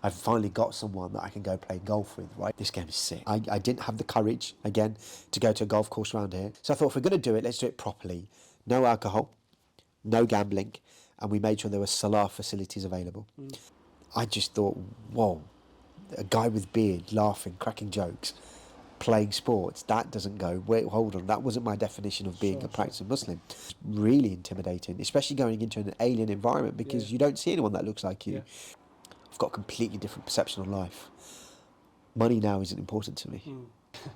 I've finally got someone that I can go play golf with, right? This game is sick. I didn't have the courage, again, to go to a golf course around here. So I thought, if we're going to do it, let's do it properly. No alcohol, no gambling, and we made sure there were Salah facilities available. I just thought, whoa, a guy with beard, laughing, cracking jokes, playing sports, that doesn't go. Wait, hold on, that wasn't my definition of being a practicing Muslim. It's really intimidating, especially going into an alien environment, because you don't see anyone that looks like you. I've got a completely different perception of life. Money now isn't important to me.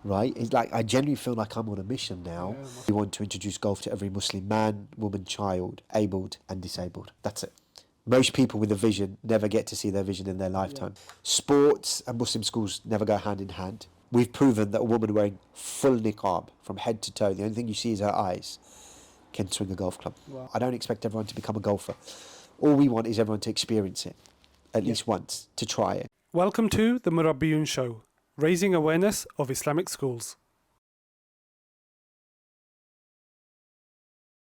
Right? It's like I genuinely feel like I'm on a mission now. We want to introduce golf to every Muslim man, woman, child, abled and disabled. That's it. Most people with a vision never get to see their vision in their lifetime. Sports and Muslim schools never go hand in hand. We've proven that a woman wearing full niqab from head to toe, the only thing you see is her eyes, can swing a golf club. Wow. I don't expect everyone to become a golfer. All we want is everyone to experience it, at least once, to try it. Welcome to the Murabiyoon Show, raising awareness of Islamic schools.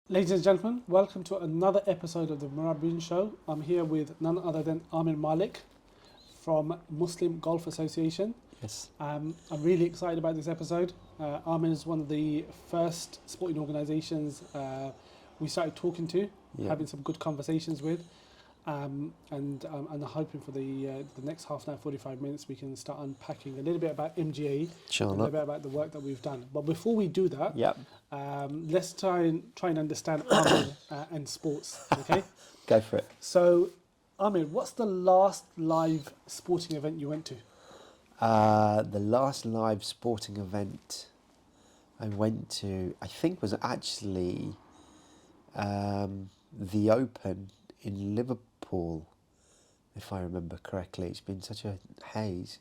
Ladies and gentlemen, welcome to another episode of the Murabiyoon Show. I'm here with none other than Amir Malik from Muslim Golf Association. Yes. I'm really excited about this episode. Amir is one of the first sporting organisations we started talking to, having some good conversations with. And I'm hoping for the next half an hour, 45 minutes, we can start unpacking a little bit about MGA, a little bit about the work that we've done. But before we do that, let's try and understand Amir and sports. Okay, go for it. So, Amir, what's the last live sporting event you went to? The last live sporting event I went to, I think, was actually the Open in Liverpool, if I remember correctly. It's been such a haze.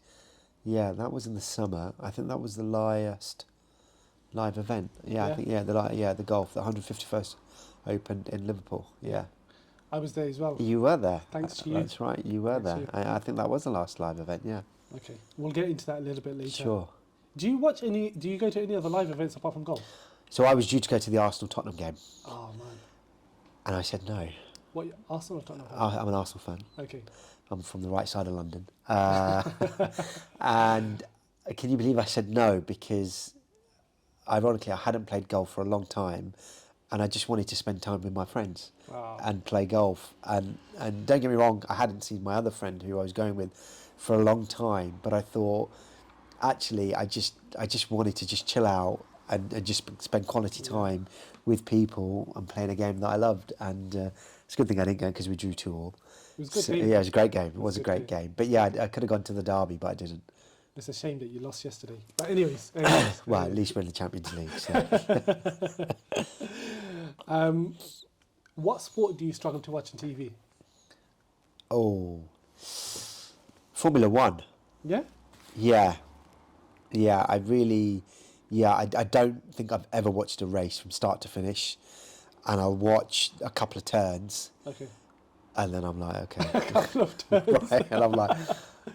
Yeah, that was in the summer. I think that was the last live event. I think the golf, the 151st Open in Liverpool. Yeah, I was there as well. You were there. Thanks to you. That's right, you were there. I think that was the last live event. Yeah. Okay, we'll get into that a little bit later. Sure. Do you go to any other live events apart from golf? So I was due to go to the Arsenal-Tottenham game. Oh man. And I said no. What, Arsenal or Tottenham fan? I'm an Arsenal fan. Okay. I'm from the right side of London. And can you believe I said no? Because ironically, I hadn't played golf for a long time, and I just wanted to spend time with my friends and play golf. And don't get me wrong, I hadn't seen my other friend who I was going with for a long time, but I thought, actually, I just wanted to just chill out and just spend quality time with people and playing a game that I loved. And it's a good thing I didn't go because we drew 2-2. It was a good game. Yeah, it was a great game. It was a great game. But yeah, I could have gone to the derby, but I didn't. It's a shame that you lost yesterday. But anyways. Well, at least we're in the Champions League. So. What sport do you struggle to watch on TV? Oh, Formula One. Yeah? Yeah, I really... Yeah, I don't think I've ever watched a race from start to finish. And I'll watch a couple of turns. Okay. And then I'm like, okay. A couple of turns. Right, and I'm like,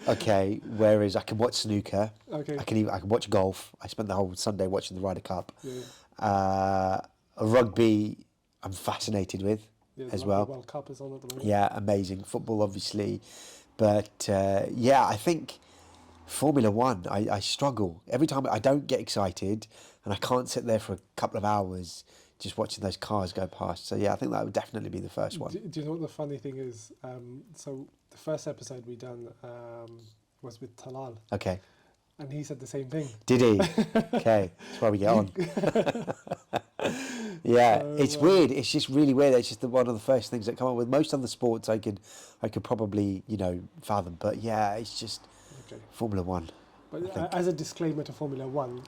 okay, whereas I can watch snooker. Okay. I can watch golf. I spent the whole Sunday watching the Ryder Cup. Yeah. Rugby, I'm fascinated with as well. The World Cup is on at the moment. Yeah, amazing. Football, obviously. But I think Formula One, I struggle. Every time I don't get excited, and I can't sit there for a couple of hours just watching those cars go past. So yeah, I think that would definitely be the first one. Do you know what the funny thing is? So the first episode we done was with Talal. Okay. And he said the same thing. Did he? Okay, that's why we get on. Yeah, it's weird. It's just really weird. It's just one of the first things that come up with. Most other sports I could probably fathom, but yeah, it's just Formula One. But as a disclaimer to Formula One,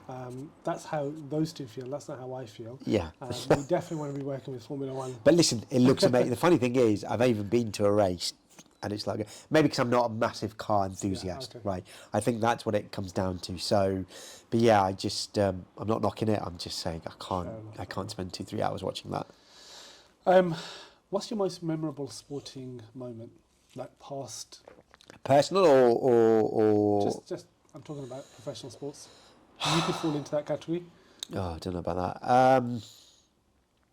that's how those two feel. That's not how I feel. Yeah. We definitely want to be working with Formula One. But listen, it looks amazing. The funny thing is, I've even been to a race, and it's like, maybe because I'm not a massive car enthusiast, right? I think that's what it comes down to. So, but yeah, I just, I'm not knocking it. I'm just saying I can't spend 2-3 hours watching that. What's your most memorable sporting moment, like past? Personal or just. I'm talking about professional sports. You could fall into that category. Oh, I don't know about that.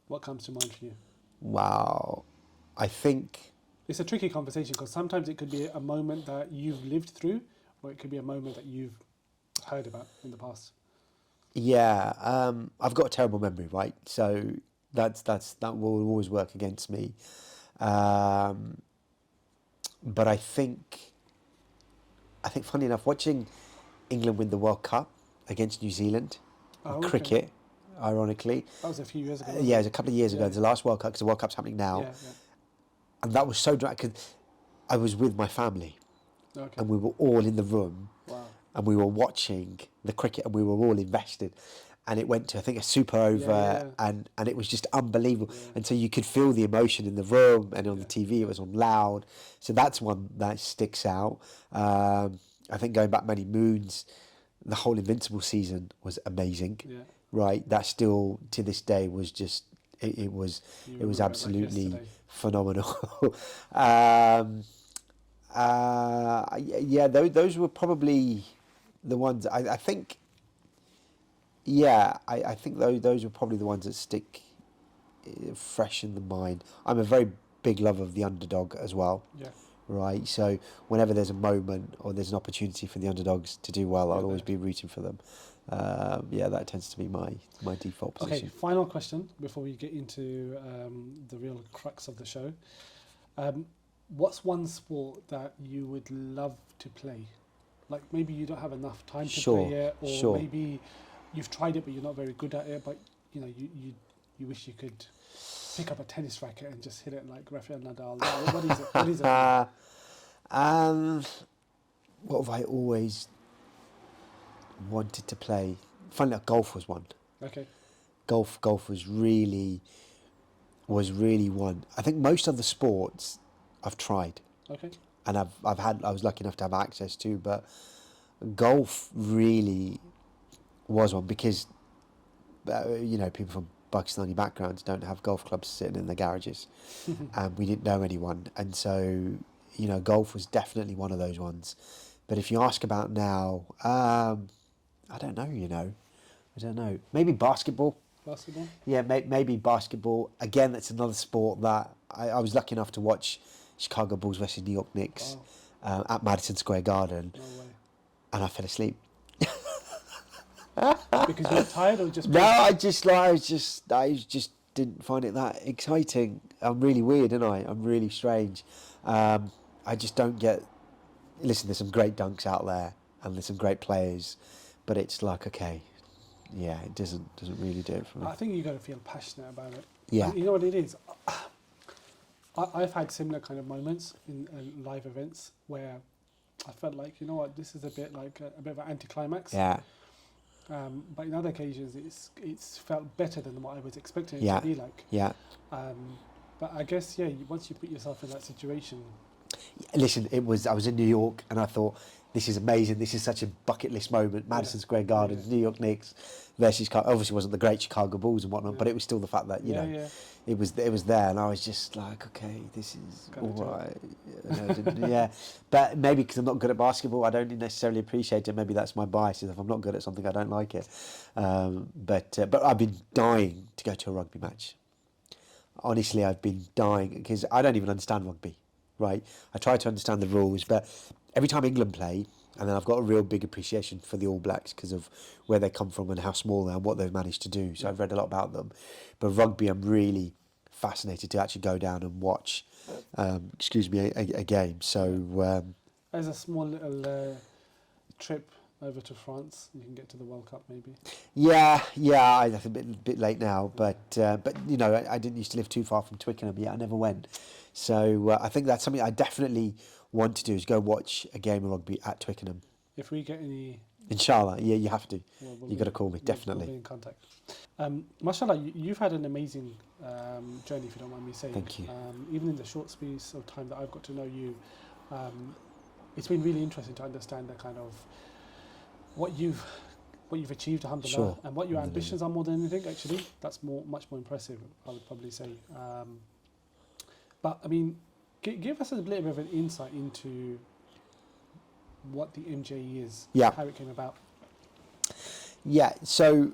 What comes to mind for you? Wow. I think it's a tricky conversation because sometimes it could be a moment that you've lived through, or it could be a moment that you've heard about in the past. Yeah, I've got a terrible memory, right? So that will always work against me. But I think funny enough, watching England win the World Cup against New Zealand in Oh, okay. cricket, ironically, That was a few years ago. wasn't yeah, it it? was a couple of years ago. Yeah. It's the last World Cup because the World Cup's happening now, Yeah, and that was so dramatic. 'Cause I was with my family, yeah. Okay. and we were all in the room, Wow. and we were watching the cricket, and we were all invested. And it went to, I think, a super over, Yeah. and it was just unbelievable. Yeah. And so you could feel the emotion in the room, and on Yeah. the TV it was on loud. So that's one that sticks out. I think going back many moons, the whole Invincible season was amazing. Yeah. Right, that still to this day was just it was You it was remember it like absolutely yesterday. phenomenal. Yeah, those were probably the ones I think. Yeah, I think those were probably the ones that stick fresh in the mind. I'm a very big lover of the underdog as well, Yeah. right? So whenever there's a moment or there's an opportunity for the underdogs to do well, I'll You're always there. be rooting for them. Yeah, that tends to be my default Okay, position. final question before we get into the real crux of the show. What's one sport that you would love to play? Like maybe you don't have enough time to Sure, play it, or sure. maybe you've tried it but you're not very good at it, but you know you wish you could pick up a tennis racket and just hit it like Rafael Nadal. What is it? What is it? What have I always wanted to play? Funny enough, golf was one. Okay. Golf was really one. I think most other sports I've tried, Okay. and I was lucky enough to have access to, but golf really was one because people from Pakistani backgrounds don't have golf clubs sitting in their garages, and we didn't know anyone, and so golf was definitely one of those ones. But if you ask about now, I don't know. I don't know. Maybe basketball. Basketball. Yeah, maybe basketball. Again, that's another sport that I was lucky enough to watch Chicago Bulls versus New York Knicks at Madison Square Garden, No way. and I fell asleep. Because you're tired or just No, I just didn't find it that exciting. I'm really weird, aren't I? I'm really strange. I just don't get. Listen, there's some great dunks out there, and there's some great players, but it's like, okay, yeah, it doesn't really do it for me. I think you got to feel passionate about it. Yeah. And you know what it is? I've had similar kind of moments in live events where I felt like, you know what, this is a bit like a bit of an anticlimax. Yeah, But in other occasions, it's felt better than what I was expecting it Yeah. to be like. yeah. But I guess, yeah, once you put yourself in that situation, Listen, I was in New York, and I thought, this is amazing. This is such a bucket list moment. Madison Square Garden, Yeah. New York Knicks versus Chicago. Obviously, it wasn't the great Chicago Bulls and whatnot, Yeah. but it was still the fact that yeah. it was there, and I was just like, okay, this is Gotta all do it. right. And I didn't- yeah, but maybe because I'm not good at basketball, I don't necessarily appreciate it. Maybe that's my bias. Is if I'm not good at something, I don't like it. But I've been dying to go to a rugby match. Honestly, I've been dying because I don't even understand rugby. Right, I try to understand the rules, but every time England play, and then I've got a real big appreciation for the All Blacks because of where they come from and how small they are and what they've managed to do. So I've read a lot about them. But rugby, I'm really fascinated to actually go down and watch, a game. So As a small little trip over to France, you can get to the World Cup maybe. yeah, I think a bit late now, but I didn't used to live too far from Twickenham. Yeah, I never went. So I think that's something I definitely want to do is go watch a game of rugby at Twickenham. If we get any, Inshallah, yeah, you have to. we'll You got to call me, we'll definitely. be in contact. Mashallah, you've had an amazing journey, if you don't mind me saying. Thank you. Even in the short space of time that I've got to know you, it's been really interesting to understand the kind of what you've achieved, alhamdulillah, Sure. and what your Alhamdulillah. ambitions are more than anything. Actually, that's much more impressive, I would probably say. But I mean, give us a little bit of an insight into what the MJE is, Yeah. how it came about. Yeah, so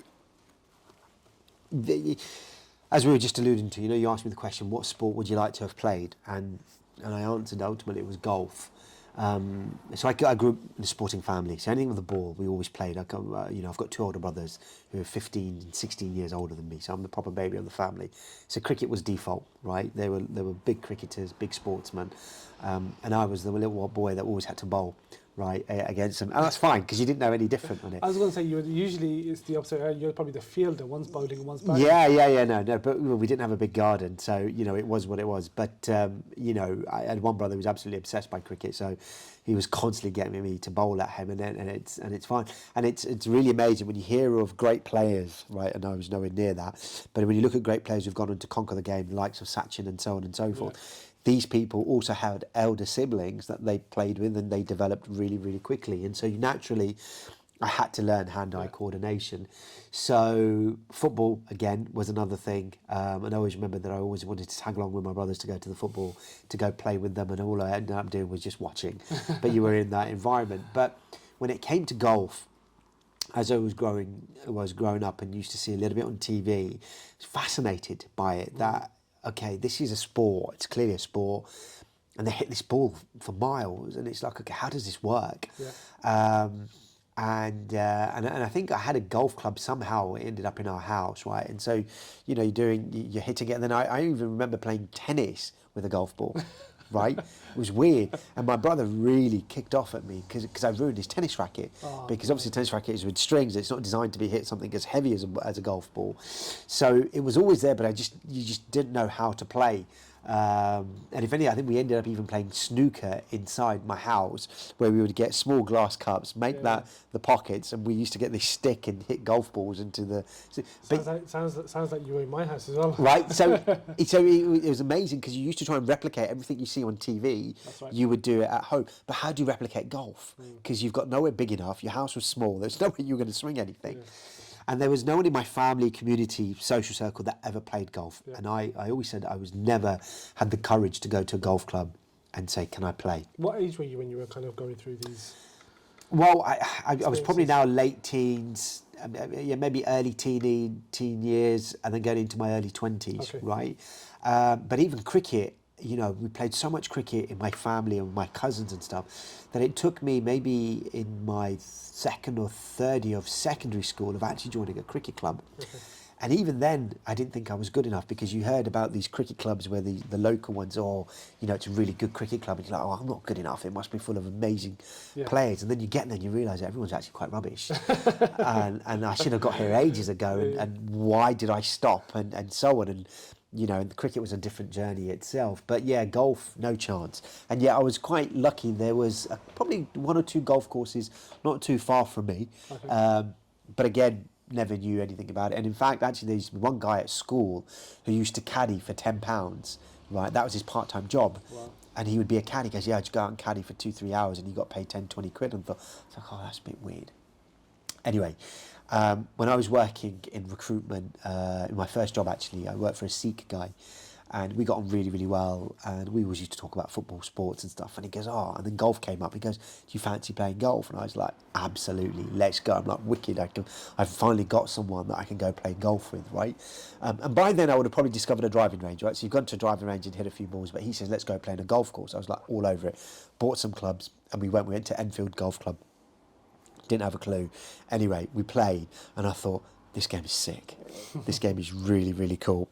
as we were just alluding to, you asked me the question, what sport would you like to have played? And and I answered ultimately it was golf. So I grew up in a sporting family. So anything with the ball, we always played. I've got two older brothers who are 15 and 16 years older than me. So I'm the proper baby of the family. So cricket was default, right? They were big cricketers, big sportsmen, and I was the little boy that always had to bowl, right, against them. And that's fine because you didn't know any different on it. I was going to say usually it's the opposite. You're probably the fielder, one's bowling and one's batting. No, but we didn't have a big garden, so it was what it was. But I had one brother who was absolutely obsessed by cricket, so he was constantly getting me to bowl at him, and it's fine, and it's really amazing when you hear of great players, right? And I was nowhere near that, but when you look at great players who've gone on to conquer the game, the likes of Sachin and so on and so forth. These people also had elder siblings that they played with, and they developed really, really quickly. And so naturally, I had to learn hand-eye coordination. So football, again, was another thing. And I always remember that I always wanted to tag along with my brothers to go to the football, to go play with them. And all I ended up doing was just watching. But you were in that environment. But when it came to golf, as I was growing up and used to see a little bit on TV, I was fascinated by it, that, okay, this is a sport, it's clearly a sport, and they hit this ball for miles, and it's like, okay, how does this work? And I think I had a golf club somehow. It ended up in our house, right? And so, you're hitting it, and then I even remember playing tennis with a golf ball. Right, it was weird, and my brother really kicked off at me because I ruined his tennis racket. Because obviously, tennis racket is with strings; it's not designed to be hit something as heavy as a golf ball. So it was always there, but you just didn't know how to play. And if any, I think we ended up even playing snooker inside my house, where we would get small glass cups, make that the pockets, and we used to get this stick and hit golf balls into the. Sounds like you were in my house as well. Right, so it was amazing because you used to try and replicate everything you see on TV. That's right. You would do it at home, but how do you replicate golf? Because you've got nowhere big enough. Your house was small. There's no way you were going to swing anything. And there was no one in my family, community, social circle that ever played golf. And I always said I was never had the courage to go to a golf club and say, can I play? What age were you when you were kind of going through these? Well, I was probably now late teens, maybe early teen years, and then going into my early 20s, right? But even cricket, we played so much cricket in my family and my cousins and stuff that it took me maybe in my second or third year of secondary school of actually joining a cricket club. And even then, I didn't think I was good enough, because you heard about these cricket clubs where the local ones are, it's a really good cricket club, and you're like, oh, I'm not good enough. It must be full of amazing players. And then you get there and you realise everyone's actually quite rubbish. and I should have got here ages ago, and why did I stop, and so on. And and the cricket was a different journey itself. But golf, no chance. And I was quite lucky. There was probably one or two golf courses not too far from me. But again, never knew anything about it. And in fact, actually, there's one guy at school who used to caddy for £10, right? That was his part-time job. Wow. And he would be a caddy. He goes, I'd go out and caddy for 2-3 hours, and he got paid 10-20 quid. And I thought, oh, that's a bit weird. Anyway, when I was working in recruitment, in my first job actually, I worked for a Sikh guy, and we got on really, really well, and we always used to talk about football, sports and stuff, and he goes, and then golf came up. He goes, do you fancy playing golf? And I was like, absolutely, let's go. I'm like, wicked. I've finally got someone that I can go play golf with, right? And by then I would have probably discovered a driving range, right? So you've gone to a driving range and hit a few balls, but he says, let's go play in a golf course. I was like, all over it. Bought some clubs, and we went to Enfield Golf Club. Didn't have a clue. Anyway, we played, and I thought, this game is sick. This game is really, really cool.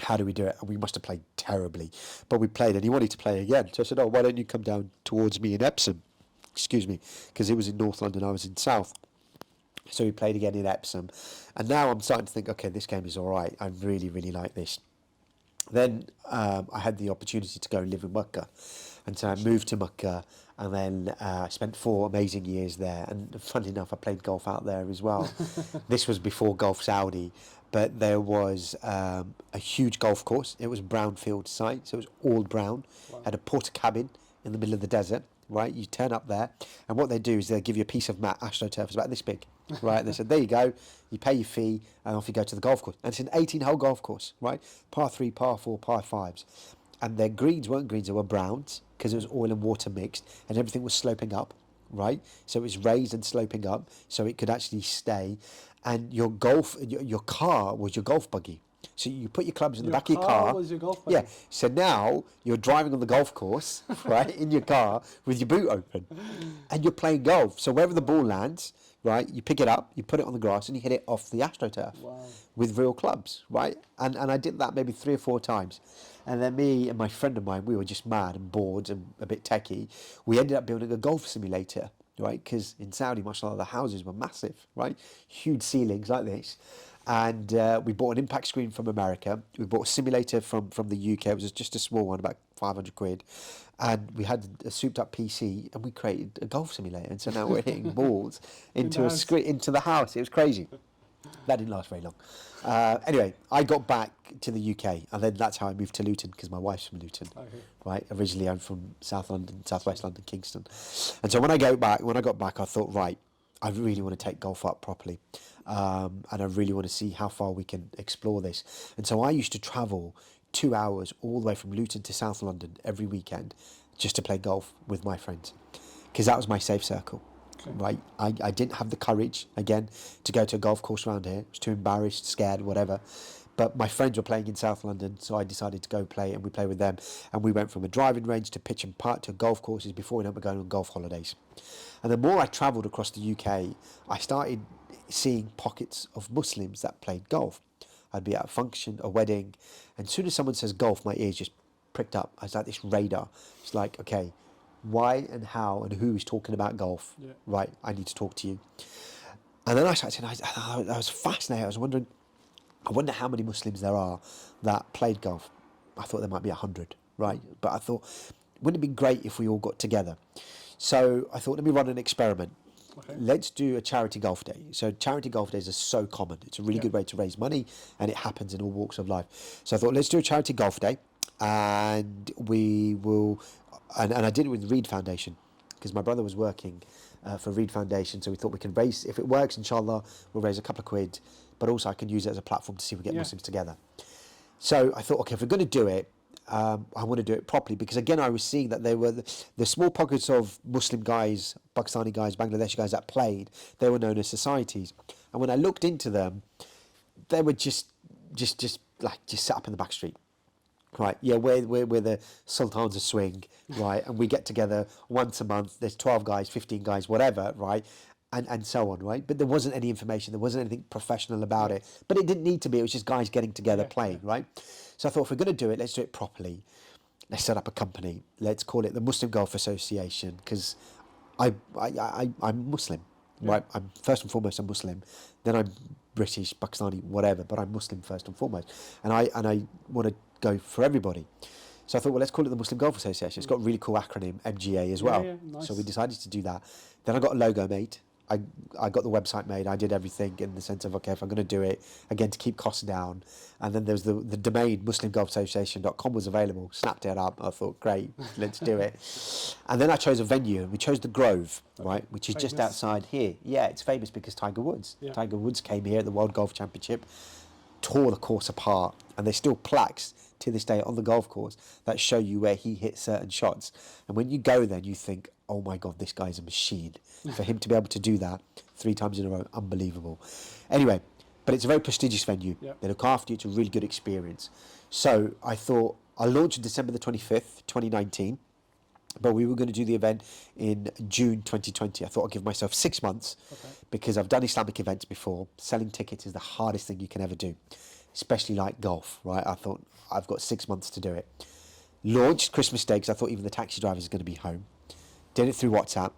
How do we do it? And we must have played terribly. But we played, and he wanted to play again. So I said, why don't you come down towards me in Epsom? Excuse me, because it was in North London, I was in South. So we played again in Epsom. And now I'm starting to think, okay, this game is all right. I really, really like this. Then I had the opportunity to go and live in Mecca. And so I moved to Mecca, and then I spent 4 amazing years there. And funnily enough, I played golf out there as well. This was before Golf Saudi, but there was a huge golf course. It was a brownfield site, so it was all brown. Wow. Had a porta cabin in the middle of the desert, right? You turn up there, and what they do is they'll give you a piece of mat, AstroTurf, it's about this big, right? They said, there you go, you pay your fee, and off you go to the golf course. And it's an 18-hole golf course, right? Par 3, par 4, par 5s. And their greens weren't greens, they were browns, because it was oil and water mixed, and everything was sloping up, right? So it was raised and sloping up, so it could actually stay. And your car was your golf buggy. So you put your clubs in the Your back of your car car. was your golf Yeah. bag. So now you're driving on the golf course, right, in your car with your boot open, and you're playing golf. So wherever the ball lands, right, you pick it up, you put it on the grass, and you hit it off the AstroTurf Wow. with real clubs, right? And I did that maybe 3 or 4 times. And then me and my friend of mine, we were just mad and bored and a bit techie. We ended up building a golf simulator, right? Because in Saudi, mashallah, the houses were massive, right? Huge ceilings like this. And we bought an impact screen from America. We bought a simulator from the UK. It was just a small one, about 500 quid. And we had a souped up PC, and we created a golf simulator. And so now we're hitting balls into a screen, into the house. It was crazy. That didn't last very long. Anyway, I got back to the UK, and then that's how I moved to Luton, because my wife's from Luton. Okay. Right, originally I'm from South London, Southwest London, Kingston. And so when I got back, I thought, right, I really want to take golf up properly, and I really want to see how far we can explore this. And so I used to travel 2 hours all the way from Luton to South London every weekend just to play golf with my friends, because that was my safe circle. Okay. Right, I didn't have the courage again to go to a golf course around here. I was too embarrassed, scared, whatever. But my friends were playing in South London, so I decided to go play, and we played with them. And we went from a driving range to pitch and putt to golf courses before we ended up going on golf holidays. And the more I travelled across the UK, I started seeing pockets of Muslims that played golf. I'd be at a function, a wedding, and as soon as someone says golf, my ears just pricked up. I was like this radar. It's like, okay, why and how and who is talking about golf? Yeah. Right, I need to talk to you. And then I started saying, I was fascinated. I was wondering, I wonder how many Muslims there are that played golf. I thought there might be 100, right? But I thought, wouldn't it be great if we all got together? So I thought, let me run an experiment. Okay. Let's do a charity golf day. So charity golf days are so common. It's a really good way to raise money, and it happens in all walks of life. So I thought, let's do a charity golf day, and we will, and I did it with the Reed Foundation, because my brother was working for Reed Foundation. So we thought we can raise, if it works, inshallah, we'll raise a couple of quid, but also I can use it as a platform to see if we get Muslims together. So I thought, okay, if we're going to do it, I want to do it properly, because again, I was seeing that there were the small pockets of Muslim guys, Pakistani guys, Bangladeshi guys that played. They were known as societies, and when I looked into them, they were just set up in the back street. Right, yeah, we're the Sultans of Swing, right, and we get together once a month. There's 12 guys, 15 guys, whatever, right, and so on, right. But there wasn't any information, there wasn't anything professional about it. But it didn't need to be. It was just guys getting together playing, right. So I thought, if we're going to do it, let's do it properly. Let's set up a company. Let's call it the Muslim Golf Association, because I'm Muslim, right. I'm first and foremost a Muslim. Then I'm British, Pakistani, whatever, but I'm Muslim first and foremost, and I want to go for everybody. So I thought, well, let's call it the Muslim Golf Association. It's got a really cool acronym, MGA, as well. Yeah, nice. So we decided to do that. Then I got a logo made. I got the website made. I did everything in the sense of, okay, if I'm going to do it, again, to keep costs down. And then there's the domain, muslimgolfassociation.com was available. Snapped it up. I thought, great, let's do it. And then I chose a venue, and we chose the Grove, right, which is just Famous. outside here. Yeah, it's famous because Tiger Woods. Yeah. Tiger Woods came here at the World Golf Championship, tore the course apart, and there's still plaques to this day on the golf course that show you where he hit certain shots. And when you go there, you think, oh my God, this guy's a machine. For him to be able to do that 3 times in a row, unbelievable. Anyway, but it's a very prestigious venue. Yeah. They look after you. It's a really good experience. So I thought, I launched December the 25th, 2019, but we were going to do the event in June 2020. I thought I'd give myself 6 months, because I've done Islamic events before. Selling tickets is the hardest thing you can ever do, especially like golf, right? I thought, I've got 6 months to do it. Launched Christmas Day, because I thought even the taxi drivers are going to be home. Did it through WhatsApp,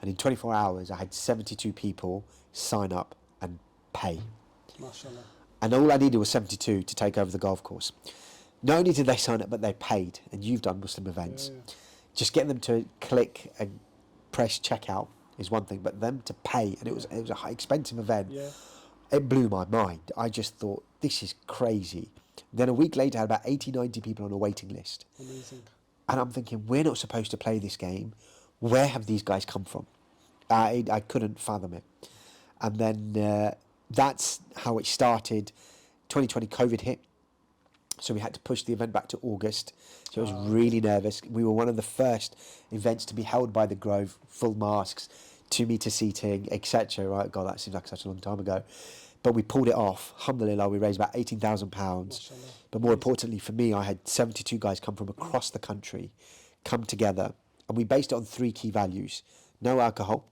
and in 24 hours, I had 72 people sign up and pay. Mashallah. And all I needed was 72 to take over the golf course. Not only did they sign up, but they paid. And you've done Muslim events. Yeah. Just getting them to click and press checkout is one thing, but them to pay, and it was a high expensive event. Yeah. It blew my mind. I just thought, this is crazy. Then a week later, I had about 80, 90 people on a waiting list. Amazing. And I'm thinking, we're not supposed to play this game. Where have these guys come from? I couldn't fathom it. And then that's how it started. 2020 COVID hit, so we had to push the event back to August. So I was really nervous. We were one of the first events to be held by the Grove, full masks, 2 metre seating, etc. Right? God, that seems like such a long time ago. but we pulled it off. Alhamdulillah, we raised about £18,000. Mashallah. But more importantly for me, I had 72 guys come from across the country, come together, and we based it on 3 key values: no alcohol,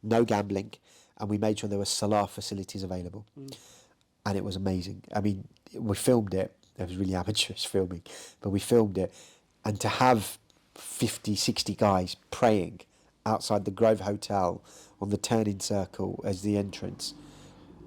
no gambling, and we made sure there were salah facilities available. And it was amazing. I mean, we filmed it. It was really amateurish filming, but we filmed it. And to have 50, 60 guys praying outside the Grove Hotel on the turning circle as the entrance,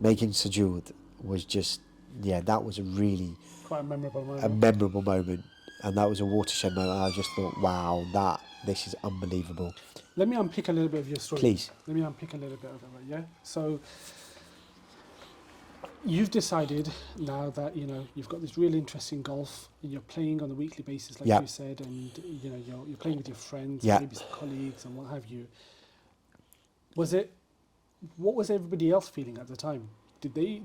making sujood, was just, yeah, that was a really Quite a memorable moment. a memorable moment. And that was a watershed moment. I just thought, wow, this is unbelievable. Let me unpick a little bit of your story. Please. Let me unpick a little bit of it, yeah? So you've decided now that, you know, you've got this really interesting golf and you're playing on a weekly basis, like you said, and, you know, you're playing with your friends, maybe some colleagues and what have you. What was everybody else feeling at the time? Did they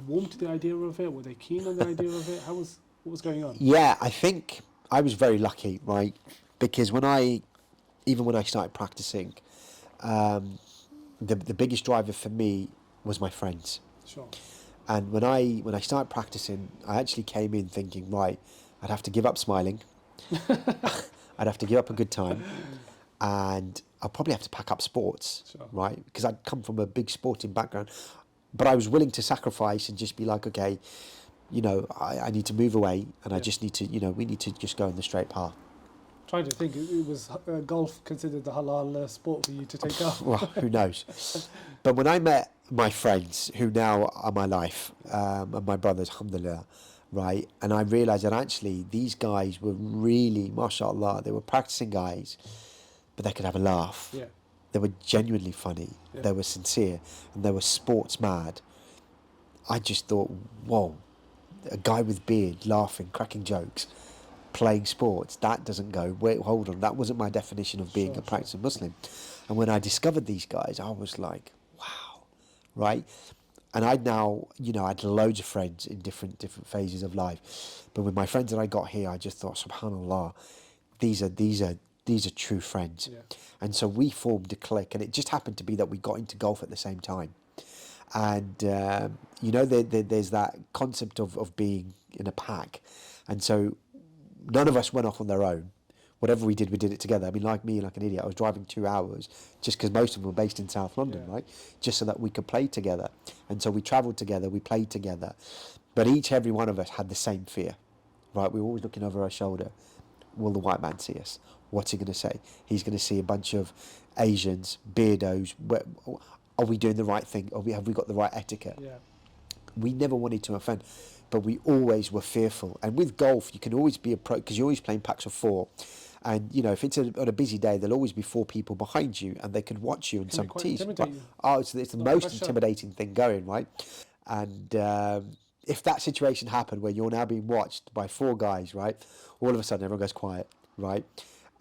warm to the idea of it? Were they keen on the idea of it? What was going on? Yeah, I think I was very lucky, right? Because even when I started practicing, the biggest driver for me was my friends. Sure. And when I started practicing, I actually came in thinking, right, I'd have to give up smiling, I'd have to give up a good time, and I'll probably have to pack up sports, Sure. right? Because I'd come from a big sporting background, but I was willing to sacrifice and just be like, okay, you know, I need to move away, and I just need to, you know, we need to just go in the straight path. Trying to think, it was golf considered the halal sport for you to take up? Well, who knows? But when I met my friends, who now are my life, and my brothers, alhamdulillah, right, and I realised that actually these guys were really, mashallah, they were practicing guys, but they could have a laugh. Yeah. They were genuinely funny, Yeah. they were sincere, and they were sports mad. I just thought, whoa, a guy with beard, laughing, cracking jokes, playing sports, that doesn't go. Wait, hold on, that wasn't my definition of being a practicing Muslim. And when I discovered these guys, I was like, wow, right? And I'd now, you know, I had loads of friends in different phases of life. But with my friends that I got here, I just thought, subhanallah, these are true friends. Yeah. And so we formed a clique, and it just happened to be that we got into golf at the same time. And, you know, there's that concept of being in a pack. And so none of us went off on their own. Whatever we did it together. I mean, like me, like an idiot, I was driving 2 hours just because most of them were based in South London, right? Just so that we could play together. And so we travelled together, we played together. But every one of us had the same fear, right? We were always looking over our shoulder. Will the white man see us? What's he going to say? He's going to see a bunch of Asians, beardos. Are we doing the right thing? Have we got the right etiquette? Yeah. We never wanted to offend, but we always were fearful. And with golf, you can always be because you're always playing packs of 4. And, you know, if it's on a busy day, there'll always be 4 people behind you, and they could watch you in some tees. It's the most intimidating thing going, right? And if that situation happened where you're now being watched by 4 guys, right, all of a sudden everyone goes quiet, right?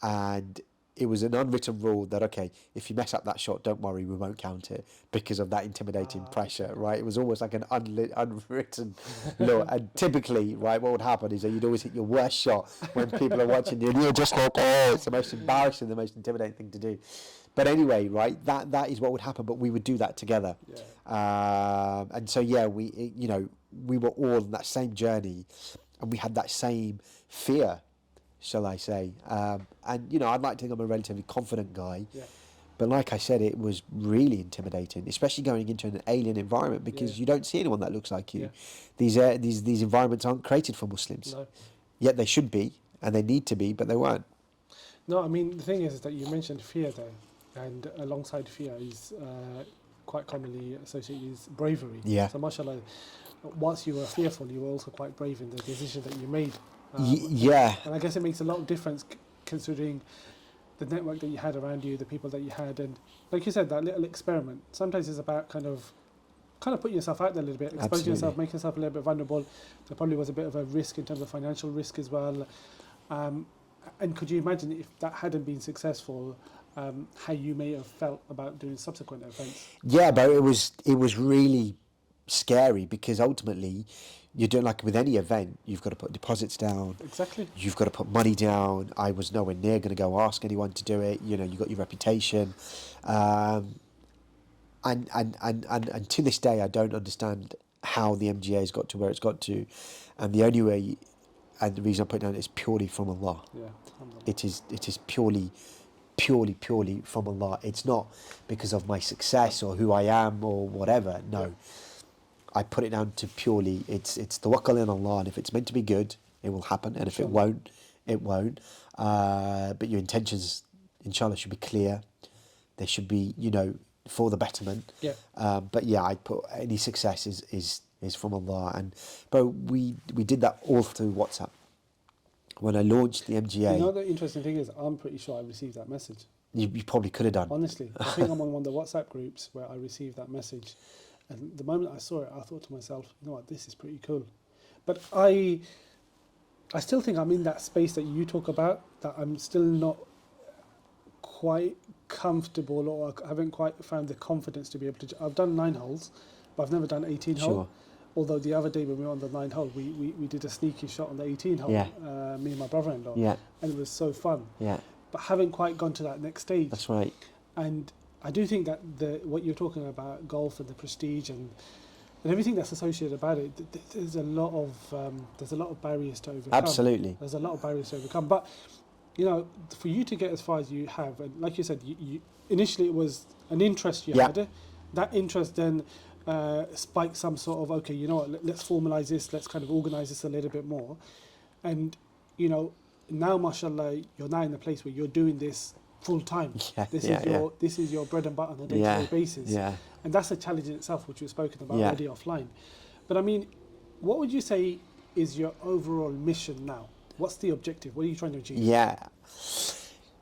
And it was an unwritten rule that, okay, if you mess up that shot, don't worry, we won't count it because of that intimidating pressure, right? It was almost like an unwritten law. And typically, right, what would happen is that you'd always hit your worst shot when people are watching you, and you're just like, oh, it's the most embarrassing, the most intimidating thing to do. But anyway, right, that is what would happen, but we would do that together. Yeah. And so, yeah, we were all on that same journey, and we had that same fear, shall I say. And, you know, I'd like to think I'm a relatively confident guy. Yeah. But like I said, it was really intimidating, especially going into an alien environment because you don't see anyone that looks like you. Yeah. These environments aren't created for Muslims. No. Yet they should be, and they need to be, but they weren't. No, I mean, the thing is that you mentioned fear there, and alongside fear is quite commonly associated with bravery. Yeah. So, mashallah, whilst you were fearful, you were also quite brave in the decision that you made. Yeah. And I guess it makes a lot of difference considering the network that you had around you, the people that you had, and like you said, that little experiment. Sometimes it's about kind of putting yourself out there a little bit, exposing yourself, making yourself a little bit vulnerable. There probably was a bit of a risk in terms of financial risk as well. And could you imagine if that hadn't been successful, how you may have felt about doing subsequent events? Yeah, but it was really scary because ultimately you're doing, like with any event, you've got to put deposits down. Exactly. You've got to put money down. I was nowhere near going to go ask anyone to do it. You know, you got your reputation. And to this day, I don't understand how the MGA has got to where it's got to, and the only way, and the reason I put it down is purely from Allah. Yeah. It is purely from Allah. It's not because of my success or who I am or whatever. No, Yeah. I put it down to purely it's tawakkul in Allah, and if it's meant to be good, it will happen, and if it won't, it won't. But your intentions, inshallah, should be clear. They should be, for the betterment. Yeah. But yeah, I put any success is from Allah, but we did that all through WhatsApp. When I launched the MGA, The interesting thing is, I'm pretty sure I received that message. you probably could have done. Honestly, I think I'm on one of the WhatsApp groups where I received that message, and the moment I saw it, I thought to myself, you know what, this is pretty cool. But I still think I'm in that space that you talk about, that I'm still not quite comfortable, or I haven't quite found the confidence to be able to. I've done 9 holes, but I've never done 18 hole. Sure. Although the other day when we were on the 9 hole, we did a sneaky shot on the 18 hole, Yeah. Me and my brother-in-law, Yeah. and it was so fun. Yeah, But haven't quite gone to that next stage. that's right. And I do think that what you're talking about, golf and the prestige and everything that's associated about it, there's a lot of barriers to overcome. Absolutely. There's a lot of barriers to overcome. But for you to get as far as you have, and like you said, you initially it was an interest you Yeah. had. That interest then spiked some sort of, okay, you know what, let's formalize this, let's kind of organize this a little bit more. And now, mashallah, you're now in a place where you're doing this full time. Yeah, This is your bread and butter on a day-to-day Yeah, basis. yeah. And that's a challenge in itself, which we've spoken about Yeah. already offline. But I mean, what would you say is your overall mission now? What's the objective? What are you trying to achieve? Yeah.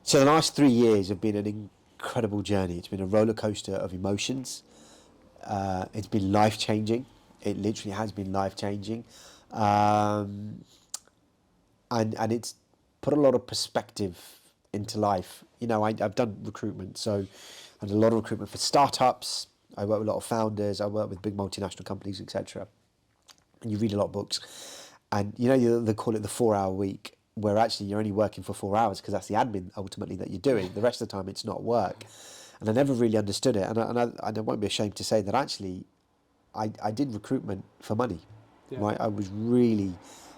So the last 3 years have been an incredible journey. It's been a roller coaster of emotions. It's been life-changing. It literally has been life-changing. And it's put a lot of perspective into life. I've done recruitment, so I did a lot of recruitment for startups. I work with a lot of founders. I work with big multinational companies, etc. And you read a lot of books. And they call it the 4-hour week, where actually you're only working for 4 hours because that's the admin ultimately that you're doing. The rest of the time it's not work. And I never really understood it. And I won't be ashamed to say that actually I did recruitment for money. Yeah. Right? I was really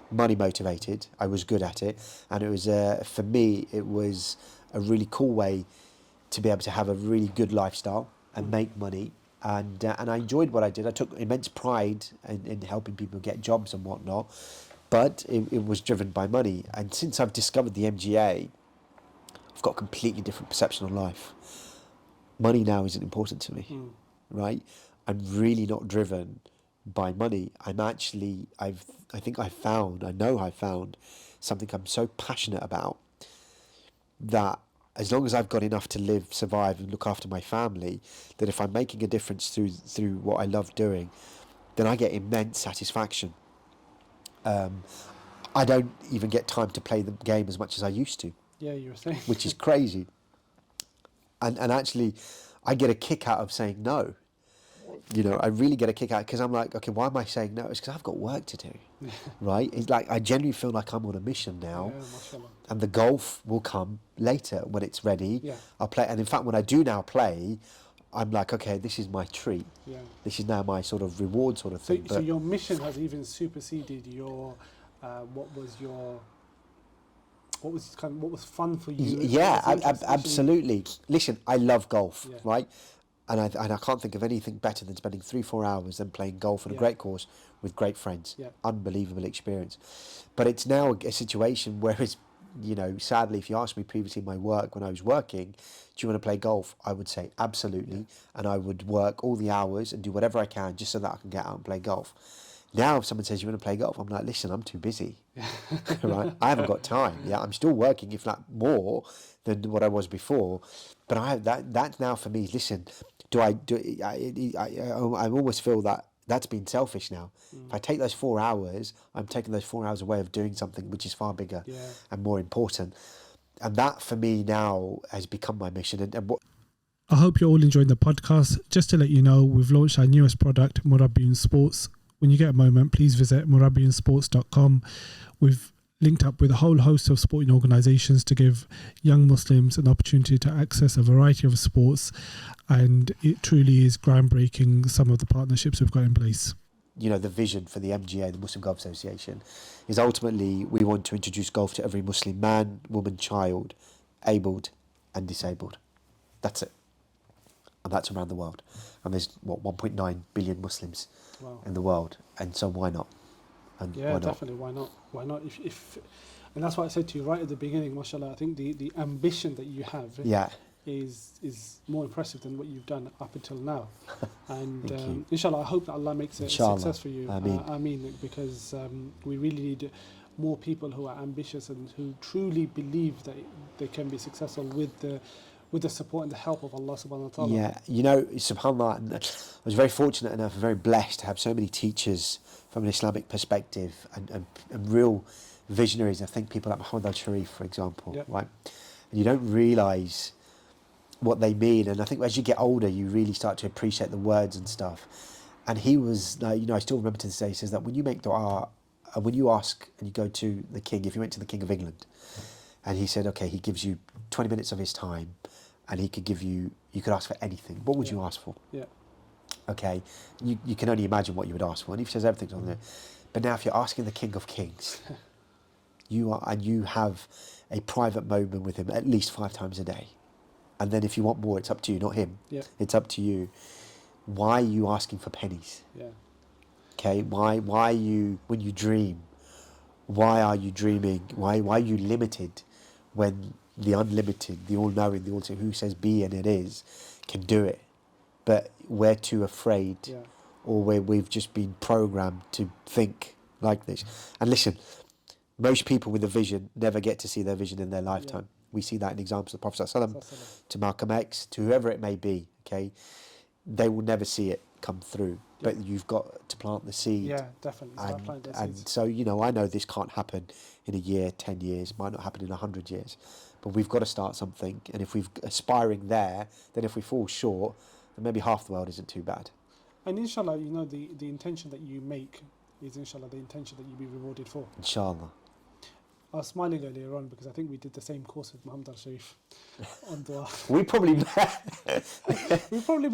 money motivated. I was good at it. And it was, for me, it was a really cool way to be able to have a really good lifestyle and make money. And I enjoyed what I did. I took immense pride in helping people get jobs and whatnot, but it was driven by money. And since I've discovered the MGA, I've got a completely different perception of life. Money now isn't important to me, right? I'm really not driven by money. I know I found something I'm so passionate about, that as long as I've got enough to live, survive, and look after my family, that if I'm making a difference through what I love doing, then I get immense satisfaction. I don't even get time to play the game as much as I used to. Yeah, you were saying. Which is crazy. And actually, I get a kick out of saying no. I really get a kick out, because I'm like, okay, why am I saying no? It's because I've got work to do, right? It's like I genuinely feel like I'm on a mission now. Yeah, mashallah. And the golf will come later when it's ready. Yeah. I'll play. And in fact, when I do now play, I'm like, okay, this is my treat. Yeah. This is now my sort of reward sort of thing. So your mission has even superseded your what was fun for you? Absolutely. Listen, I love golf, Yeah. right? And I can't think of anything better than spending 3-4 hours and playing golf on a great course with great friends. Yeah. Unbelievable experience. But it's now a situation where it's, sadly, if you asked me previously in my work when I was working, do you want to play golf? I would say absolutely. And I would work all the hours and do whatever I can just so that I can get out and play golf. Now if someone says you want to play golf, I'm like, listen, I'm too busy. Right? I haven't got time. Yeah, I'm still working, if not more than what I was before. But that's now for me. Listen, I almost feel that that's been selfish now. If I take those 4 hours, I'm taking those 4 hours away of doing something which is far bigger and more important. And that for me now has become my mission. And what I hope you're all enjoying the podcast. Just to let you know, we've launched our newest product, Murabiyoon Sports. When you get a moment, please visit murabiyoonsports.com. We've linked up with a whole host of sporting organisations to give young Muslims an opportunity to access a variety of sports, and it truly is groundbreaking, some of the partnerships we've got in place. You know, the vision for the MGA, the Muslim Golf Association, is ultimately we want to introduce golf to every Muslim man, woman, child, abled and disabled. That's it. And that's around the world. And there's, 1.9 billion Muslims in the world. And so why not? And yeah, definitely. Why not? Why not? If and that's what I said to you right at the beginning, mashallah. I think the ambition that you have is more impressive than what you've done up until now. And inshallah, I hope that Allah makes it a success for you. I mean, because we really need more people who are ambitious and who truly believe that they can be successful with the support and the help of Allah subhanahu wa ta'ala. Yeah, you know, subhanAllah, I was very fortunate enough, very blessed to have so many teachers from an Islamic perspective and real visionaries. I think people like Muhammad al-Sharif, for example, right? And you don't realise what they mean. And I think as you get older, you really start to appreciate the words and stuff. And he was, you know, I still remember to this day, he says that when you make dua, when you ask and you go to the king, if you went to the King of England, and he said, okay, he gives you 20 minutes of his time, and he could give you, you could ask for anything. What would you ask for? Yeah. Okay, you can only imagine what you would ask for, and he says everything's on there. But now if you're asking the King of Kings, you have a private moment with him at least 5 times a day. And then if you want more, it's up to you, not him. Yeah. It's up to you. Why are you asking for pennies? Yeah. Okay, why are you, when you dream, why are you dreaming? Why are you limited when the unlimited, the all-knowing, the all-seeing, who says be and it is, can do it? But we're too afraid, or we've just been programmed to think like this. And listen, most people with a vision never get to see their vision in their lifetime. We see that in examples of the Prophet ﷺ, to Malcolm X, to whoever it may be, okay? They will never see it come through. But you've got to plant the seed. Yeah, definitely. And so, you know, I know this can't happen in a year, 10 years, might not happen in 100 years. But we've got to start something. And if we're aspiring there, then if we fall short, then maybe half the world isn't too bad. And inshallah, you know, the intention that you make is inshallah the intention that you'll be rewarded for. Inshallah. I was smiling earlier on because I think we did the same course with Muhammad al-Sharif on dua. We probably We probably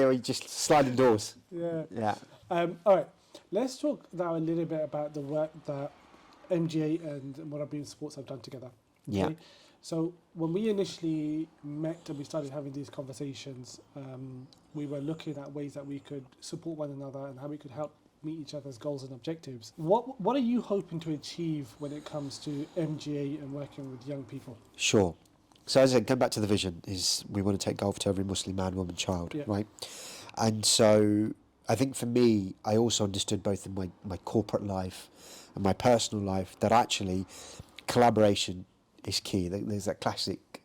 we just sliding doors. Yeah. All right. Let's talk now a little bit about the work that MGA and Murabiyoon Sports have done together. Okay? Yeah. So when we initially met and we started having these conversations, we were looking at ways that we could support one another and how we could help meet each other's goals and objectives. What are you hoping to achieve when it comes to MGA and working with young people? Sure. So as I said, going back to the vision, is we want to take golf to every Muslim man, woman, child, right? And so I think for me, I also understood both in my corporate life and my personal life that actually collaboration is key. There's that classic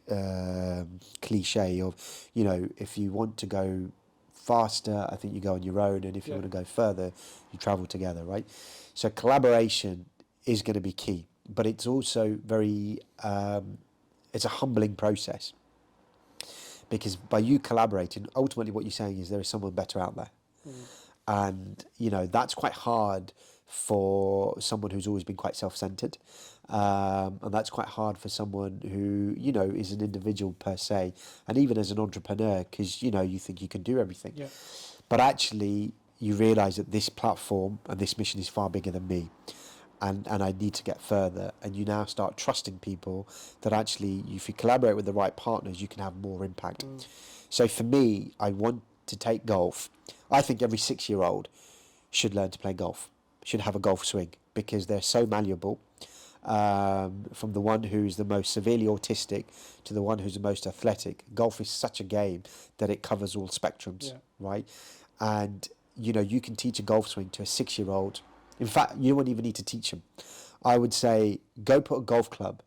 cliche of, you know, if you want to go faster, I think you go on your own, and if you want to go further, you travel together, right? So collaboration is going to be key, but it's also very, it's a humbling process, because by you collaborating, ultimately what you're saying is there is someone better out there. And, you know, that's quite hard for someone who's always been quite self-centered. And that's quite hard for someone who, you know, is an individual per se. And even as an entrepreneur, because, you know, you think you can do everything. Yeah. But actually, you realise that this platform and this mission is far bigger than me. And I need to get further. And you now start trusting people that actually, if you collaborate with the right partners, you can have more impact. So for me, I want to take golf. I think every 6-year-old should learn to play golf, should have a golf swing, because they're so malleable. From the one who's the most severely autistic to the one who's the most athletic. Golf is such a game that it covers all spectrums, right? And, you know, you can teach a golf swing to a 6-year-old. In fact, you won't even need to teach them. I would say, go put a golf club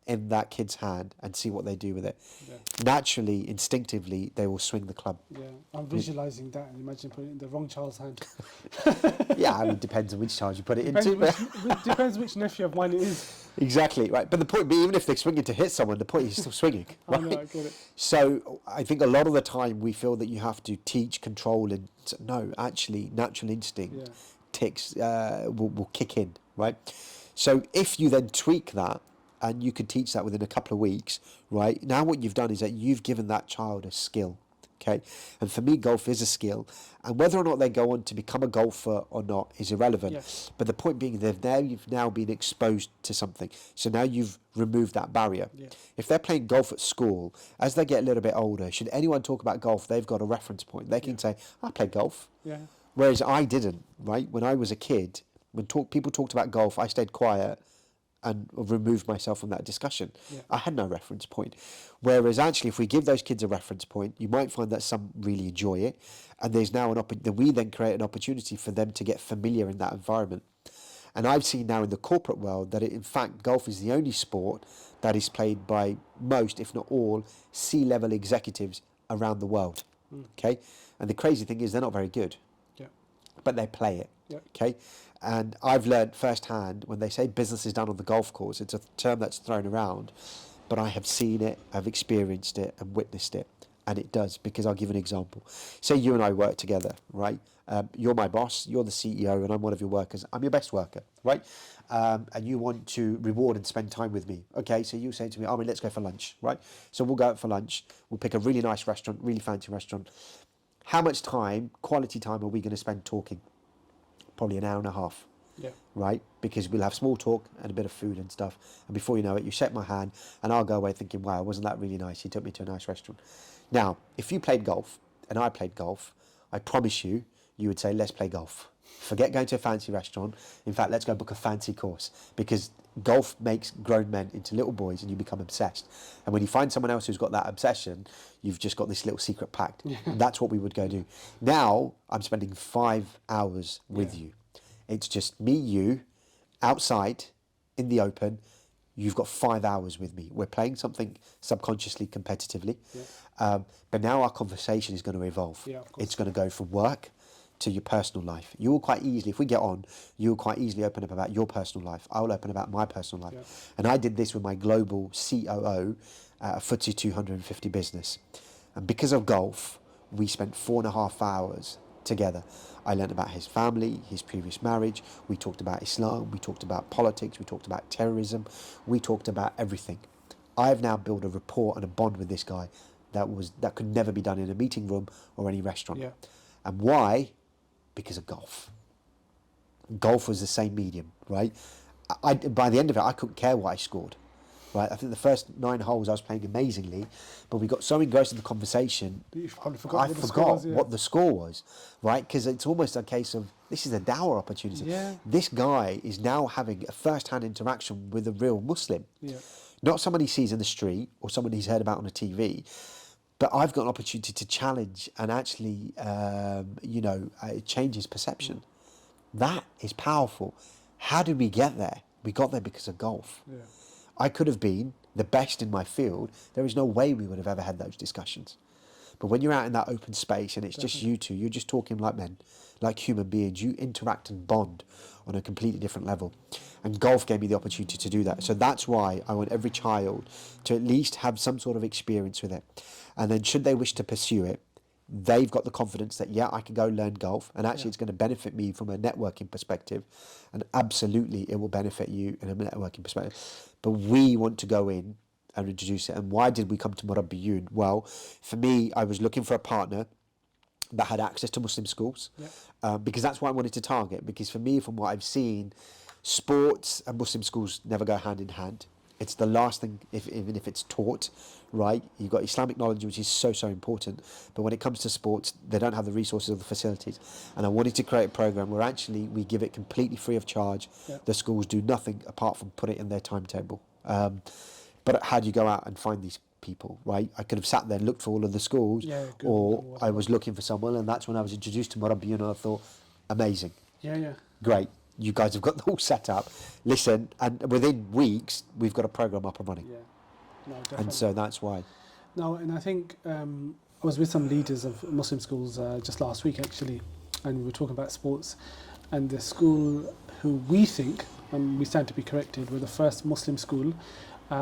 in that kid's hand and see what they do with it. Naturally, instinctively, they will swing the club. I'm visualising that, and imagine putting it in the wrong child's hand. I mean, it depends on which child you put it into. Depends which nephew of mine it is. Exactly, right. But the point being, even if they're swinging to hit someone, the point is still swinging. Right? I know, I get it. So I think a lot of the time we feel that you have to teach, control, and no, actually, natural instinct tactics will kick in, right? So if you then tweak that, and you could teach that within a couple of weeks, right? Now what you've done is that you've given that child a skill, okay? And for me, golf is a skill. And whether or not they go on to become a golfer or not is irrelevant. Yes. But the point being, you've now been exposed to something. So now you've removed that barrier. Yeah. If they're playing golf at school, as they get a little bit older, should anyone talk about golf, they've got a reference point. They can say, I played golf. Yeah. Whereas I didn't, right? When I was a kid, when people talked about golf, I stayed quiet and removed myself from that discussion. Yeah. I had no reference point. Whereas actually, if we give those kids a reference point, you might find that some really enjoy it, and there's now we then create an opportunity for them to get familiar in that environment. And I've seen now in the corporate world that in fact golf is the only sport that is played by most, if not all, C-level executives around the world. Okay, and the crazy thing is they're not very good, but they play it. Okay. And I've learned firsthand when they say business is done on the golf course, it's a term that's thrown around, but I have seen it, I've experienced it and witnessed it. And it does, because I'll give an example. Say you and I work together, right? You're my boss, you're the CEO, and I'm one of your workers. I'm your best worker, right? And you want to reward and spend time with me. Okay, so you say to me, Armin, let's go for lunch, right? So we'll go out for lunch. We'll pick a really nice restaurant, really fancy restaurant. How much time, quality time, are we going to spend talking? Probably an hour and a half, right? Because we'll have small talk and a bit of food and stuff. And before you know it, you shake my hand and I'll go away thinking, wow, wasn't that really nice? He took me to a nice restaurant. Now, if you played golf and I played golf, I promise you, you would say, let's play golf. Forget going to a fancy restaurant. In fact, let's go book a fancy course, because golf makes grown men into little boys and you become obsessed. And when you find someone else who's got that obsession, you've just got this little secret pact. And that's what we would go do. Now I'm spending 5 hours with you. It's just me, you, outside in the open. You've got 5 hours with me. We're playing something subconsciously, competitively. But now our conversation is going to evolve. It's going to go from work to your personal life. You will quite easily, if we get on, you will quite easily open up about your personal life. I will open about my personal life. And I did this with my global COO at a FTSE 250 business. And because of golf, we spent 4.5 hours together. I learned about his family, his previous marriage. We talked about Islam. We talked about politics. We talked about terrorism. We talked about everything. I've now built a rapport and a bond with this guy that could never be done in a meeting room or any restaurant. And why? Because of golf. Golf was the same medium, right? By the end of it, I couldn't care what I scored, right? I think the first 9 holes I was playing amazingly, but we got so engrossed in the conversation, I forgot what the score was, right? Because it's almost a case of, this is a dawah opportunity. This guy is now having a first-hand interaction with a real Muslim. Not someone he sees in the street or someone he's heard about on a TV. But I've got an opportunity to challenge and actually, change his perception. That is powerful. How did we get there? We got there because of golf. I could have been the best in my field. There is no way we would have ever had those discussions. But when you're out in that open space and it's just you two, you're just talking like men, like human beings. You interact and bond on a completely different level. And golf gave me the opportunity to do that. So that's why I want every child to at least have some sort of experience with it. And then should they wish to pursue it, they've got the confidence that, I can go learn golf. And actually it's going to benefit me from a networking perspective. And absolutely it will benefit you in a networking perspective. But we want to go in and introduce it. And why did we come to Murabiyoon? Well, for me, I was looking for a partner that had access to Muslim schools, because that's what I wanted to target. Because for me, from what I've seen, sports and Muslim schools never go hand in hand. It's the last thing, even if it's taught, right? You've got Islamic knowledge, which is so important. But when it comes to sports, they don't have the resources or the facilities. And I wanted to create a program where actually we give it completely free of charge. The schools do nothing apart from put it in their timetable. But how do you go out and find these people, right? I could have sat there and looked for all of the schools, or I was looking for someone, and that's when I was introduced to Murabiyoon, and I thought, amazing. Great. You guys have got the all set up. Listen, and within weeks, we've got a program up and running. No, definitely. And so that's why. No, and I think I was with some leaders of Muslim schools just last week, actually, and we were talking about sports. And the school who we think, and we stand to be corrected, were the first Muslim school who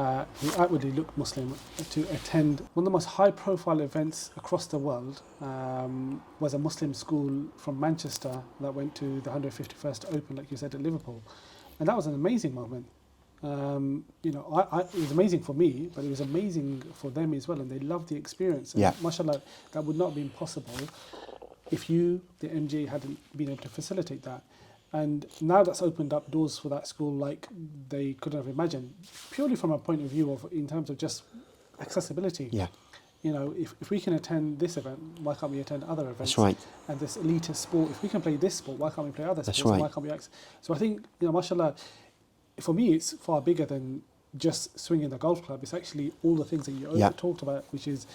outwardly looked Muslim, to attend one of the most high-profile events across the world. Was a Muslim school from Manchester that went to the 151st Open, like you said, at Liverpool, and that was an amazing moment. You know, it was amazing for me, but it was amazing for them as well, and they loved the experience. And Yeah. mashallah, that would not have been possible if you, the MJ, hadn't been able to facilitate that. And now that's opened up doors for that school like they couldn't have imagined, purely from a point of view of, in terms of just accessibility. Yeah, You know, if we can attend this event, why can't we attend other events? that's right. And this elitist sport, if we can play this sport, why can't we play other That's sports? right. Why can't we So I think, you know, mashallah, for me, it's far bigger than just swinging the golf club. It's actually all the things that you Yeah. talked about, which is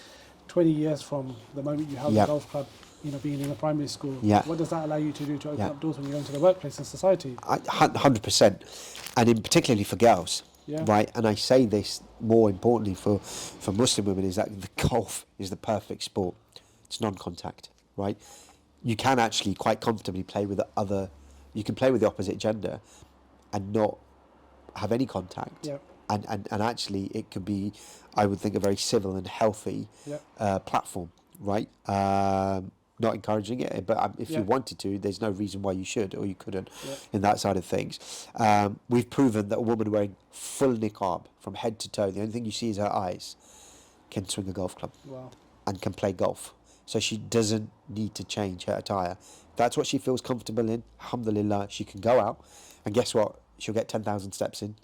20 years from the moment you have Yeah. the golf club, you know, being in a primary school. Yeah. What does that allow you to do to open Yeah. up doors when you go into the workplace and society? 100%, and in particularly for girls, Yeah. right? And I say this more importantly for Muslim women, is that the golf is the perfect sport. It's non-contact, right? You can actually quite comfortably play with you can play with the opposite gender and not have any contact. Yeah. And actually it could be, I would think, a very civil and healthy Yeah. platform, right? Not encouraging it, but if Yeah. you wanted to, there's no reason why you should or you couldn't Yeah. in that side of things. We've proven that a woman wearing full niqab from head to toe, the only thing you see is her eyes, can swing a golf club Wow. and can play golf. So she doesn't need to change her attire. If that's what she feels comfortable in, alhamdulillah, she can go out. And guess what? She'll get 10,000 steps in,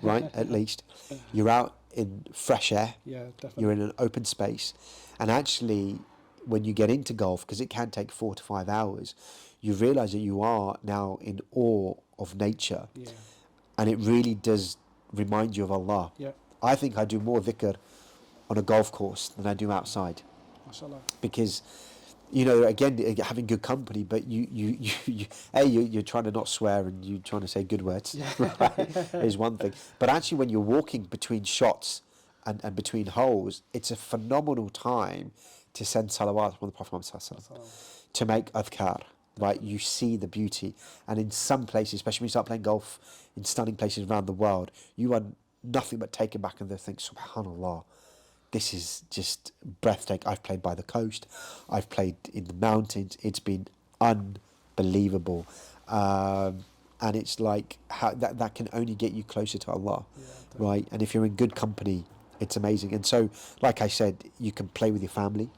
right? At least. You're out in fresh air. Yeah, definitely. You're in an open space. And actually, when you get into golf, because it can take 4 to 5 hours, you realise that you are now in awe of nature. Yeah. And it really does remind you of Allah. Yeah. I think I do more dhikr on a golf course than I do outside. Mashallah. Because, you know, again, having good company, but you're trying to not swear and you're trying to say good words, right, is one thing. But actually, when you're walking between shots and between holes, it's a phenomenal time to send salawat from the Prophet Muhammad sallallahu alaihi wasallam, to make adhkar, right? You see the beauty. And in some places, especially when you start playing golf in stunning places around the world, you are nothing but taken back and they think, subhanallah, this is just breathtaking. I've played by the coast. I've played in the mountains. It's been unbelievable. And it's like how that can only get you closer to Allah, right? And if you're in good company, it's amazing. And so, like I said, you can play with your family,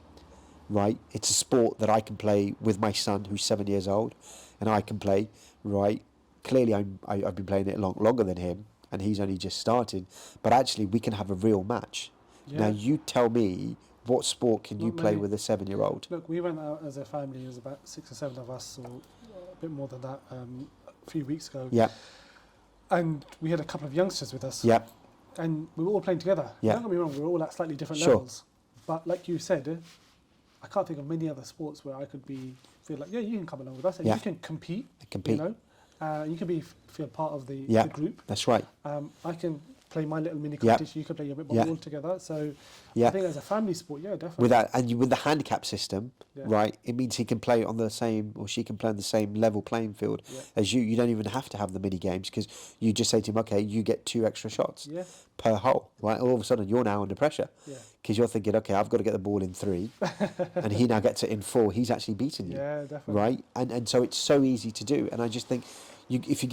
right? It's a sport that I can play with my son, who's 7 years old, and I can play, right? Clearly, I've been playing it longer than him, and he's only just started. But actually, we can have a real match. Yeah. Now, you tell me, what sport can you Not play many. with a 7-year-old? Look, we went out as a family. It was about 6 or 7 of us, or a bit more than that, a few weeks ago. Yeah, And we had a couple of youngsters with us. yeah, And we were all playing together. Yeah. Don't get me wrong, we were all at slightly different Sure. levels. But like you said, I can't think of many other sports where I could feel like, yeah, you can come along with us and Yeah. you can compete. compete. You know, you can feel part of the Yeah. group. That's right. I can play my little mini Yeah. competition. You can play your bit Yeah. all together. So Yeah. I think as a family sport, yeah, definitely. With that, and with the handicap system, Yeah. right? It means he can play on the same, or she can play on the same level playing field Yeah. as you. You don't even have to have the mini games, because you just say to him, okay, you get 2 extra shots Yeah, per hole, right? All of a sudden, you're now under pressure, yeah, because you're thinking, okay, I've got to get the ball in 3, and he now gets it in 4. He's actually beaten you, yeah, definitely. right? And so it's so easy to do. And I just think, if you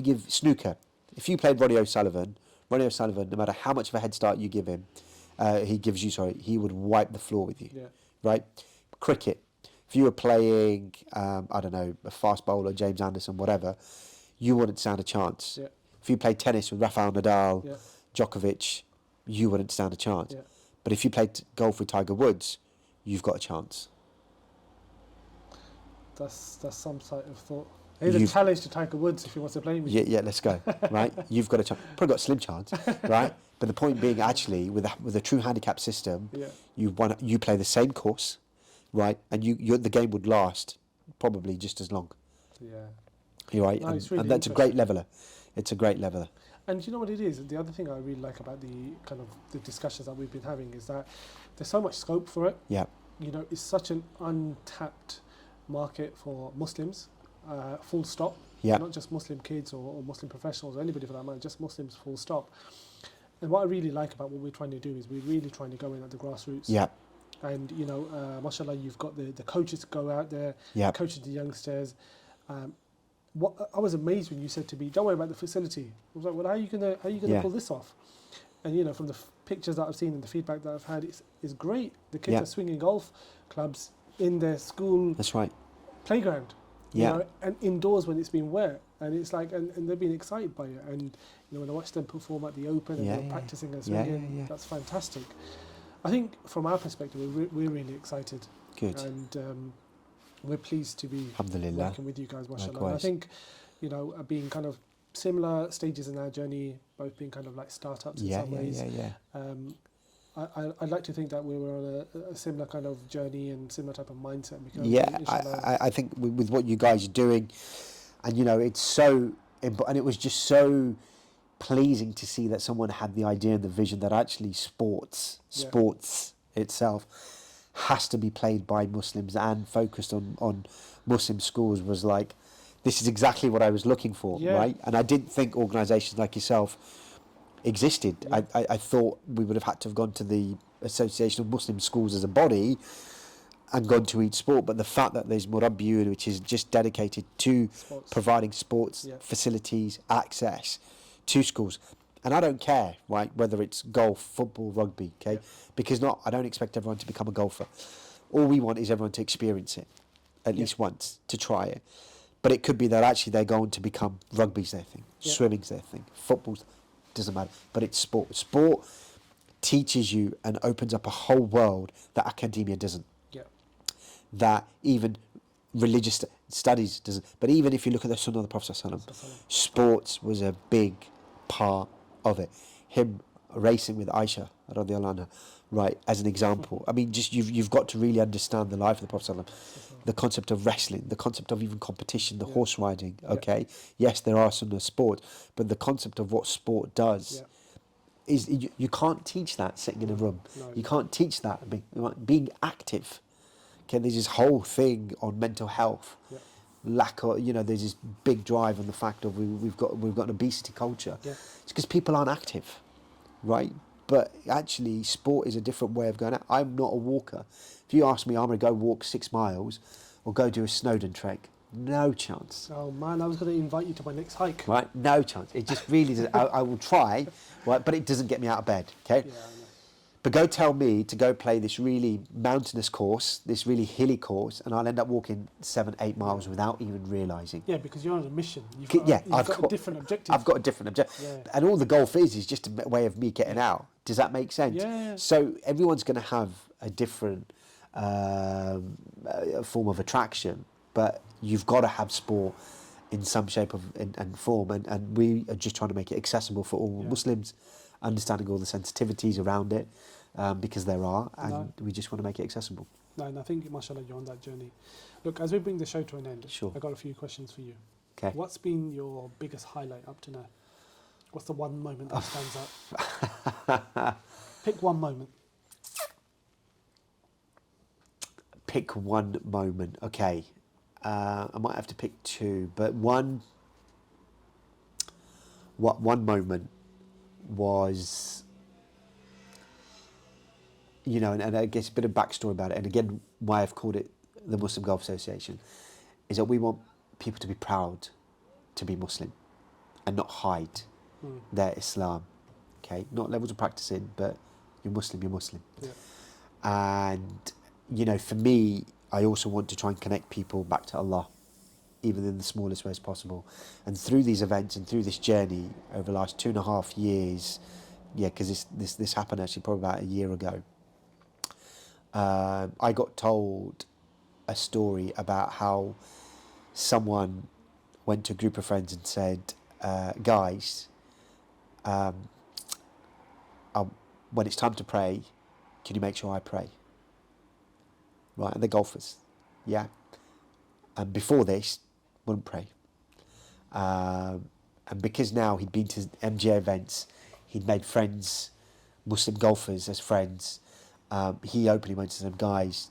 give snooker, if you played Ronnie O'Sullivan, no matter how much of a head start you give him, he would wipe the floor with you, Yeah, right? Cricket, if you were playing, I don't know, a fast bowler, James Anderson, whatever, you wouldn't stand a chance. yeah, If you played tennis with Rafael Nadal, yeah, Djokovic, you wouldn't stand a chance. yeah. But if you played golf with Tiger Woods, you've got a chance. That's some sort of thought. Here's a You've- challenge to Tiger Woods if he wants to play with you. Yeah, let's go, right? You've got a chance. Probably got a slim chance, right? But the point being, actually, with a true handicap system, Yeah, you play the same course, right? And the game would last probably just as long. yeah. You're right, No, and, it's really and that's a great leveler. It's a great leveler. And you know what it is? The other thing I really like about the kind of the discussions that we've been having is that there's so much scope for it. Yeah, You know, it's such an untapped market for Muslims, full stop. yeah, Not just Muslim kids or Muslim professionals or anybody for that matter, just Muslims, full stop. And what I really like about what we're trying to do is we're really trying to go in at the grassroots. Yeah. And, mashallah, you've got the coaches go out there, Yeah. coaches the youngsters. What I was amazed when you said to me, don't worry about the facility. I was like, well, how are you gonna pull this off? And, from the pictures that I've seen and the feedback that I've had, it's great. The kids are swinging golf clubs in their school That's right. playground. Yeah. And indoors when it's been wet, and it's like, and they've been excited by it. And when I watch them perform at the Open and they're practicing and swinging, that's fantastic. I think from our perspective, we're really excited. Good. And we're pleased to be Alhamdulillah. working with you guys, mashallah. Likewise. And I think, being kind of similar stages in our journey, both being kind of like startups in some ways. I'd like to think that we were on a similar kind of journey and similar type of mindset. Because I think with what you guys are doing, and it's so, and it was just so pleasing to see that someone had the idea and the vision that actually sports itself has to be played by Muslims and focused on Muslim schools was like, this is exactly what I was looking for, right? And I didn't think organisations like yourself existed. I thought we would have had to have gone to the Association of Muslim Schools as a body and gone to each sport, but the fact that there's Murabiyoon, which is just dedicated to providing sports facilities, access to schools, and I don't care, right, whether it's golf, football, rugby, okay, because I don't expect everyone to become a golfer. All we want is everyone to experience it at least once, to try it. But it could be that actually they're going to become rugby's their thing, swimming's their thing, football's, doesn't matter, but it's sport. Sport teaches you and opens up a whole world that academia doesn't. That even religious studies doesn't. But even if you look at the Sunnah of the Prophet ﷺ, sports was a big part of it. Him racing with Aisha, radiallahu anha, right, as an example. I mean, just you've got to really understand the life of the Prophet ﷺ, the concept of wrestling, the concept of even competition, the horse riding, okay? Yes, there are Sunnah sports, but the concept of what sport does is you can't teach that sitting in a room. No. You can't teach that being active. Okay, there's this whole thing on mental health, lack of, there's this big drive on the fact of we've got an obesity culture. It's because people aren't active, right? But actually, sport is a different way of going out. I'm not a walker. If you ask me, I'm going to go walk 6 miles or go do a Snowdon trek, no chance. Oh man, I was going to invite you to my next hike. Right, no chance. It just really doesn't. I will try, right, but it doesn't get me out of bed. Okay. Yeah, I know. But go tell me to go play this really mountainous course, this really hilly course, and I'll end up walking 7-8 miles without even realising. Yeah, because you're on a mission. You've got a different objective. I've got a different objective. And all the golf is just a way of me getting out. Does that make sense? Yeah. So everyone's going to have a different form of attraction, but you've got to have sport in some shape and form. And we are just trying to make it accessible for all Muslims, understanding all the sensitivities around it, because there are, and we just want to make it accessible. No, and I think, mashallah, you're on that journey. Look, as we bring the show to an end, Sure. I've got a few questions for you. Okay. What's been your biggest highlight up to now? What's the one moment that stands out? Pick one moment. Pick one moment. Okay. I might have to pick two, but one moment was, and I guess a bit of backstory about it, and again, why I've called it the Muslim Golf Association, is that we want people to be proud to be Muslim and not hide their Islam. Okay, not levels of practicing, but you're Muslim, you're Muslim. Yeah. And, for me, I also want to try and connect people back to Allah, even in the smallest ways possible. And through these events and through this journey over the last 2.5 years, because this happened actually probably about a year ago, I got told a story about how someone went to a group of friends and said, guys, when it's time to pray, can you make sure I pray? Right, and they're golfers, and before this, wouldn't pray. And because now he'd been to MGA events, he'd made friends, Muslim golfers as friends, he openly went to them, guys,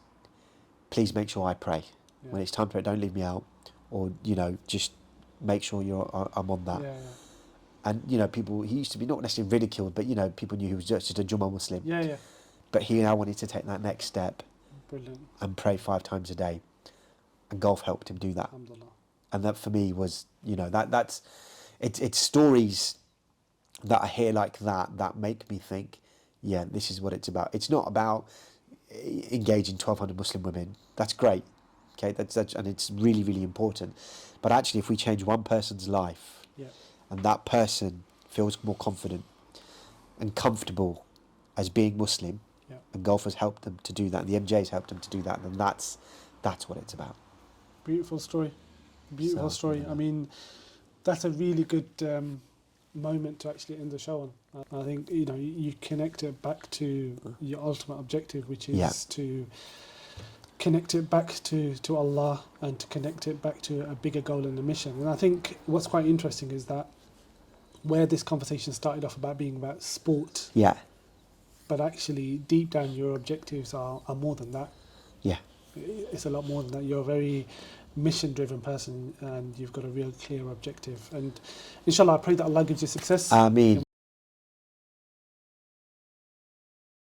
please make sure I pray. When it's time to pray, don't leave me out, or, just make sure I'm on that. And people, he used to be not necessarily ridiculed, but people knew he was just a Jummah Muslim. Yeah. But he now wanted to take that next step. Brilliant. And pray 5 times a day, and golf helped him do that. Alhamdulillah. And that for me was, it's stories that I hear like that make me think, yeah, this is what it's about. It's not about engaging 1,200 Muslim women. That's great, okay, that's and it's really, really important. But actually, if we change one person's life, and that person feels more confident and comfortable as being Muslim, and golf has helped them to do that, and the MJ's helped them to do that, then that's what it's about. Beautiful story. Beautiful story. I mean, that's a really good moment to actually end the show on. I think you connect it back to your ultimate objective, which is to connect it back to Allah and to connect it back to a bigger goal and a mission. And I think what's quite interesting is that where this conversation started off about being about sport, but actually deep down your objectives are more than that. It's a lot more than that. You're a very mission-driven person, and you've got a real clear objective. And inshallah, I pray that Allah gives you success. Ameen.